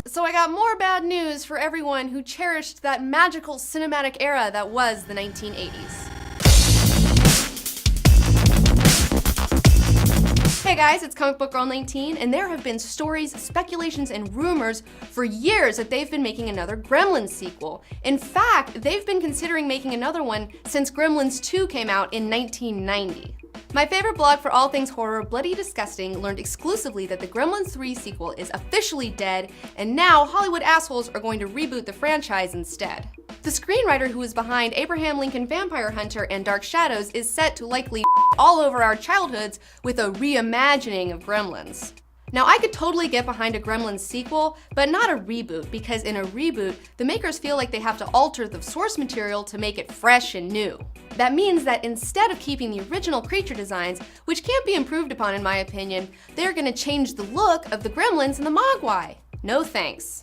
So I got more bad news for everyone who cherished that magical cinematic era that was the 1980s. Hey guys, it's Comic Book Girl 19, and there have been stories, speculations, and rumors for years that they've been making another Gremlins sequel. In fact, they've been considering making another one since Gremlins 2 came out in 1990. My favorite blog for all things horror, Bloody Disgusting, learned exclusively that the Gremlins 3 sequel is officially dead, and now Hollywood assholes are going to reboot the franchise instead. The screenwriter who is behind Abraham Lincoln Vampire Hunter and Dark Shadows is set to likely all over our childhoods with a reimagining of Gremlins. Now, I could totally get behind a Gremlins sequel, but not a reboot, because in a reboot, the makers feel like they have to alter the source material to make it fresh and new. That means that instead of keeping the original creature designs, which can't be improved upon in my opinion, they're gonna change the look of the Gremlins and the Mogwai. No thanks.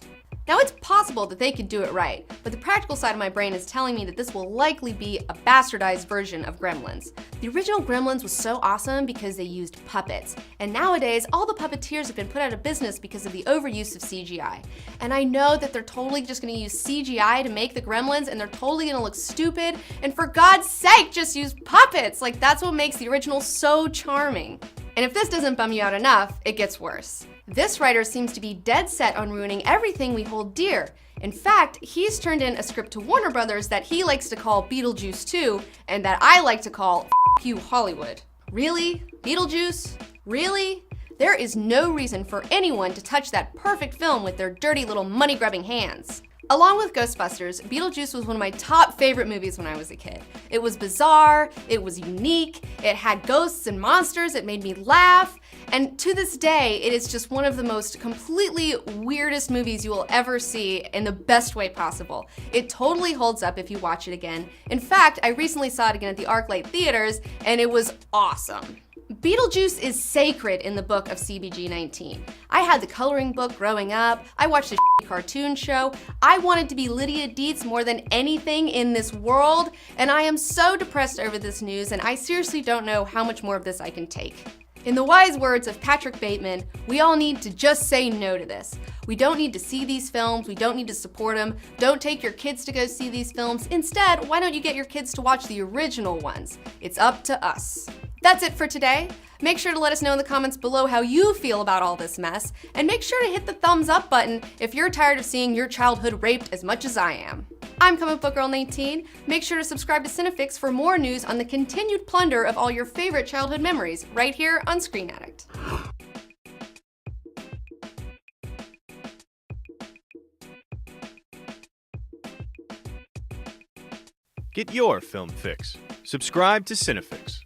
Now, it's possible that they could do it right, but the practical side of my brain is telling me that this will likely be a bastardized version of Gremlins. The original Gremlins was so awesome because they used puppets, and nowadays all the puppeteers have been put out of business because of the overuse of CGI. And I know that they're totally just gonna use CGI to make the Gremlins, and they're totally gonna look stupid, and for God's sake, just use puppets! Like, that's what makes the original so charming. And if this doesn't bum you out enough, it gets worse. This writer seems to be dead set on ruining everything we hold dear. In fact, he's turned in a script to Warner Brothers that he likes to call Beetlejuice 2, and that I like to call F you Hollywood. Really? Beetlejuice? Really? There is no reason for anyone to touch that perfect film with their dirty little money-grubbing hands. Along with Ghostbusters, Beetlejuice was one of my top favorite movies when I was a kid. It was bizarre, it was unique, it had ghosts and monsters, it made me laugh, and to this day, it is just one of the most completely weirdest movies you will ever see in the best way possible. It totally holds up if you watch it again. In fact, I recently saw it again at the ArcLight Theaters, and it was awesome. Beetlejuice is sacred in the book of CBG-19. I had the coloring book growing up, I watched the cartoon show, I wanted to be Lydia Dietz more than anything in this world, and I am so depressed over this news, and I seriously don't know how much more of this I can take. In the wise words of Patrick Bateman, we all need to just say no to this. We don't need to see these films, we don't need to support them, don't take your kids to go see these films. Instead, why don't you get your kids to watch the original ones? It's up to us. That's it for today. Make sure to let us know in the comments below how you feel about all this mess, and make sure to hit the thumbs up button if you're tired of seeing your childhood raped as much as I am. I'm Comic Book Girl 19. Make sure to subscribe to Cinefix for more news on the continued plunder of all your favorite childhood memories, right here on Screen Addict. Get your film fix. Subscribe to Cinefix.